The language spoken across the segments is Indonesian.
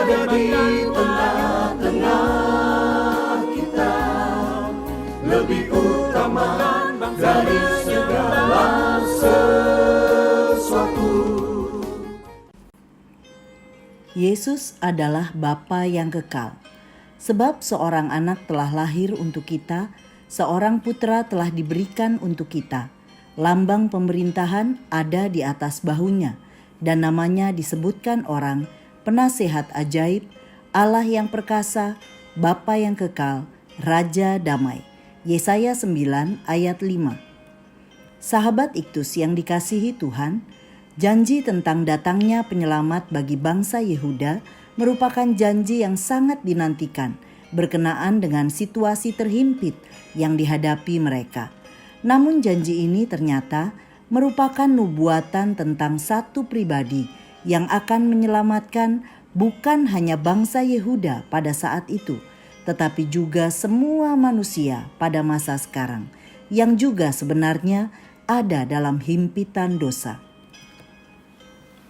ada di tengah-tengah kita, lebih utama dari segala sesuatu. Yesus adalah Bapa yang kekal. Sebab seorang anak telah lahir untuk kita, seorang putra telah diberikan untuk kita. Lambang pemerintahan ada di atas bahunya, dan namanya disebutkan orang, Penasehat Ajaib, Allah yang perkasa, Bapa yang kekal, Raja Damai. Yesaya 9 ayat 5. Sahabat Iktus yang dikasihi Tuhan, janji tentang datangnya penyelamat bagi bangsa Yehuda merupakan janji yang sangat dinantikan berkenaan dengan situasi terhimpit yang dihadapi mereka. Namun janji ini ternyata merupakan nubuatan tentang satu pribadi yang akan menyelamatkan bukan hanya bangsa Yehuda pada saat itu, tetapi juga semua manusia pada masa sekarang yang juga sebenarnya ada dalam himpitan dosa.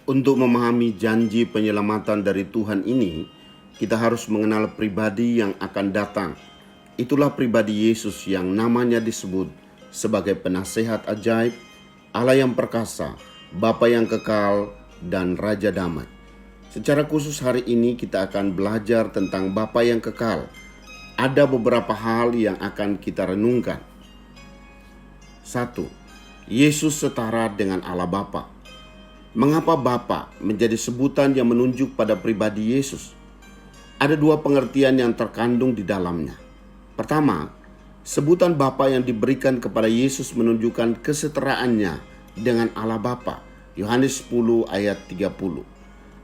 Untuk memahami janji penyelamatan dari Tuhan ini, kita harus mengenal pribadi yang akan datang. Itulah pribadi Yesus yang namanya disebut sebagai Penasehat Ajaib, Allah yang perkasa, Bapa yang kekal, dan Raja Damai. Secara khusus hari ini kita akan belajar tentang Bapa yang kekal. Ada beberapa hal yang akan kita renungkan. 1. Yesus setara dengan Allah Bapa. Mengapa Bapa menjadi sebutan yang menunjuk pada pribadi Yesus? Ada dua pengertian yang terkandung di dalamnya. Pertama, sebutan Bapa yang diberikan kepada Yesus menunjukkan kesetaraannya dengan Allah Bapa. Yohanes 10 ayat 30.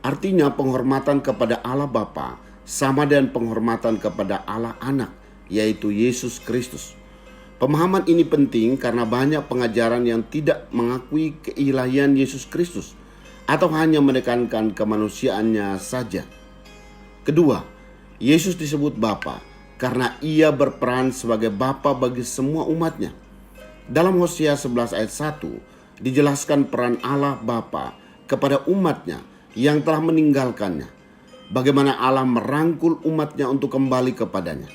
Artinya penghormatan kepada Allah Bapa sama dengan penghormatan kepada Allah Anak, yaitu Yesus Kristus. Pemahaman ini penting karena banyak pengajaran yang tidak mengakui keilahian Yesus Kristus atau hanya menekankan kemanusiaannya saja. Kedua, Yesus disebut Bapa karena ia berperan sebagai Bapa bagi semua umatnya. Dalam Hosea 11 ayat 1 dijelaskan peran Allah Bapa kepada umatnya yang telah meninggalkannya. Bagaimana Allah merangkul umatnya untuk kembali kepadanya.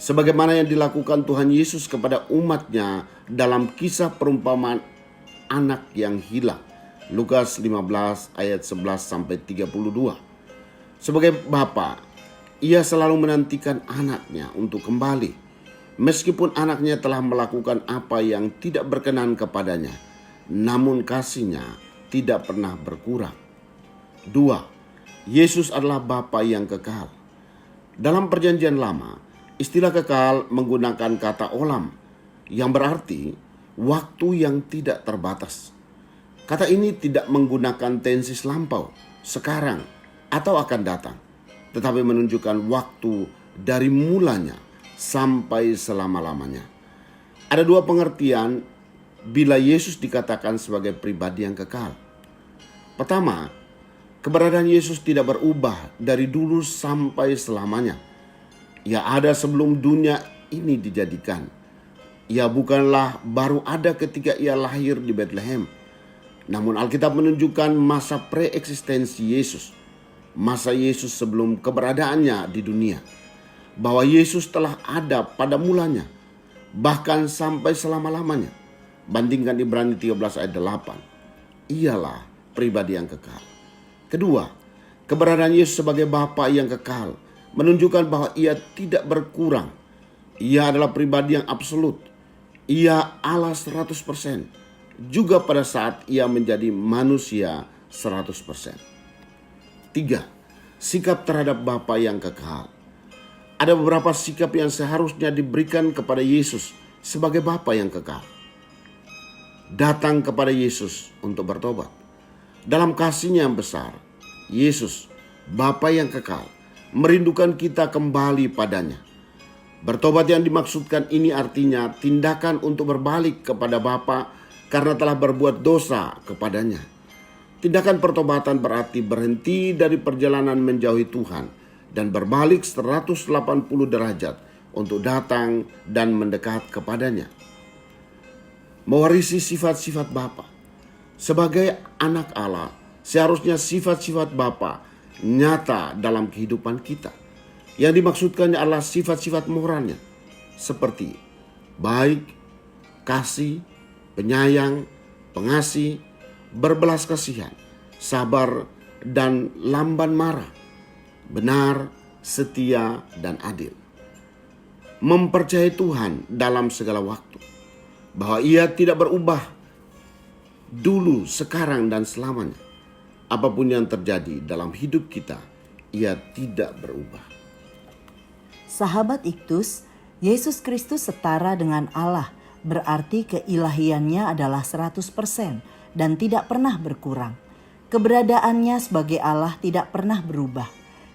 Sebagaimana yang dilakukan Tuhan Yesus kepada umatnya dalam kisah perumpamaan anak yang hilang. Lukas 15 ayat 11-32. Sebagai Bapa, ia selalu menantikan anaknya untuk kembali. Meskipun anaknya telah melakukan apa yang tidak berkenan kepadanya, namun kasihnya tidak pernah berkurang. 2. Yesus adalah Bapa yang kekal. Dalam Perjanjian Lama, istilah kekal menggunakan kata olam, yang berarti waktu yang tidak terbatas. Kata ini tidak menggunakan tensis lampau, sekarang, atau akan datang, tetapi menunjukkan waktu dari mulanya sampai selama-lamanya. Ada dua pengertian bila Yesus dikatakan sebagai pribadi yang kekal. Pertama, keberadaan Yesus tidak berubah dari dulu sampai selamanya. Ia ada sebelum dunia ini dijadikan. Ia bukanlah baru ada ketika ia lahir di Bethlehem. Namun Alkitab menunjukkan masa preeksistensi Yesus, masa Yesus sebelum keberadaannya di dunia, bahwa Yesus telah ada pada mulanya, bahkan sampai selama-lamanya. Bandingkan Ibrani 13 ayat 8. Ialah pribadi yang kekal. Kedua, keberadaan Yesus sebagai Bapa yang kekal menunjukkan bahwa ia tidak berkurang. Ia adalah pribadi yang absolut. Ia Allah 100%. Juga pada saat ia menjadi manusia 100%. 3. Sikap terhadap Bapa yang kekal. Ada beberapa sikap yang seharusnya diberikan kepada Yesus sebagai Bapa yang kekal. Datang kepada Yesus untuk bertobat. Dalam kasihnya yang besar, Yesus, Bapa yang kekal, merindukan kita kembali padanya. Bertobat yang dimaksudkan ini artinya tindakan untuk berbalik kepada Bapa karena telah berbuat dosa kepadanya. Tindakan pertobatan berarti berhenti dari perjalanan menjauhi Tuhan dan berbalik 180 derajat untuk datang dan mendekat kepadanya. Mewarisi sifat-sifat Bapa. Sebagai anak Allah, seharusnya sifat-sifat Bapa nyata dalam kehidupan kita. Yang dimaksudkan adalah sifat-sifat moralnya, seperti baik, kasih, penyayang, pengasih, berbelas kasihan, sabar, dan lamban marah, benar, setia, dan adil. Mempercayai Tuhan dalam segala waktu, bahwa Ia tidak berubah dulu, sekarang, dan selamanya. Apapun yang terjadi dalam hidup kita, Ia tidak berubah. Sahabat Iktus, Yesus Kristus setara dengan Allah, berarti keilahiannya adalah 100% dan tidak pernah berkurang. Keberadaannya sebagai Allah tidak pernah berubah.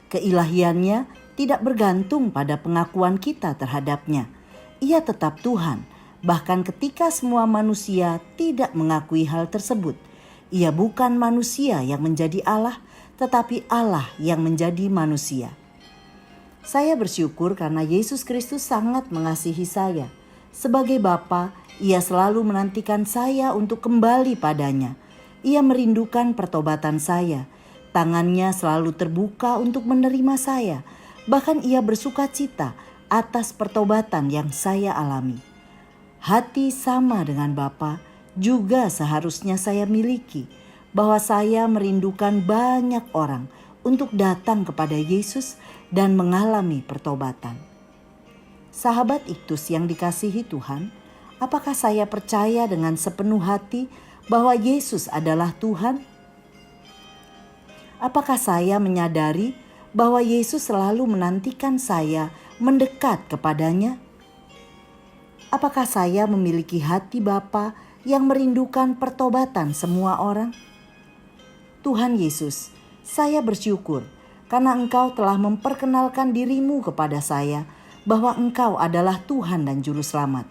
Keilahiannya tidak bergantung pada pengakuan kita terhadapnya. Ia tetap Tuhan, bahkan ketika semua manusia tidak mengakui hal tersebut. Ia bukan manusia yang menjadi Allah, tetapi Allah yang menjadi manusia. Saya bersyukur karena Yesus Kristus sangat mengasihi saya. Sebagai Bapa, Ia selalu menantikan saya untuk kembali padanya. Ia merindukan pertobatan saya. Tangannya selalu terbuka untuk menerima saya. Bahkan Ia bersukacita atas pertobatan yang saya alami. Hati sama dengan Bapa juga seharusnya saya miliki, bahwa saya merindukan banyak orang untuk datang kepada Yesus dan mengalami pertobatan. Sahabat Iktus yang dikasihi Tuhan, apakah saya percaya dengan sepenuh hati bahwa Yesus adalah Tuhan? Apakah saya menyadari bahwa Yesus selalu menantikan saya mendekat kepadanya? Apakah saya memiliki hati Bapa yang merindukan pertobatan semua orang? Tuhan Yesus, saya bersyukur karena Engkau telah memperkenalkan diri-Mu kepada saya bahwa Engkau adalah Tuhan dan Juru Selamat.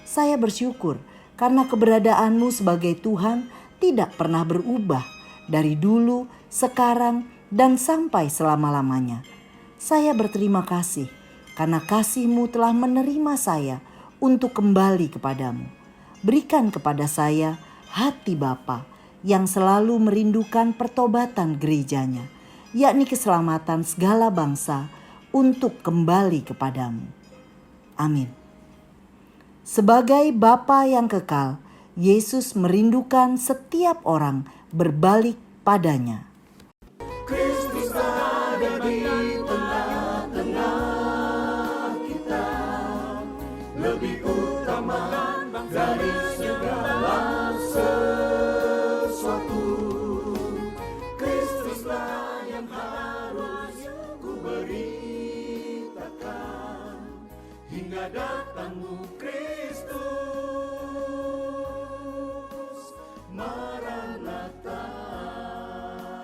Saya bersyukur karena keberadaanmu sebagai Tuhan tidak pernah berubah dari dulu, sekarang, dan sampai selama-lamanya. Saya berterima kasih karena kasih-Mu telah menerima saya untuk kembali kepadamu. Berikan kepada saya hati Bapa yang selalu merindukan pertobatan gerejanya, yakni keselamatan segala bangsa untuk kembali kepadamu. Amin. Sebagai Bapa yang kekal, Yesus merindukan setiap orang berbalik padanya. Kristus ada di tengah-tengah kita, lebih utama dari segala sesuatu. Kristuslah yang harus ku beritakan hingga datangmu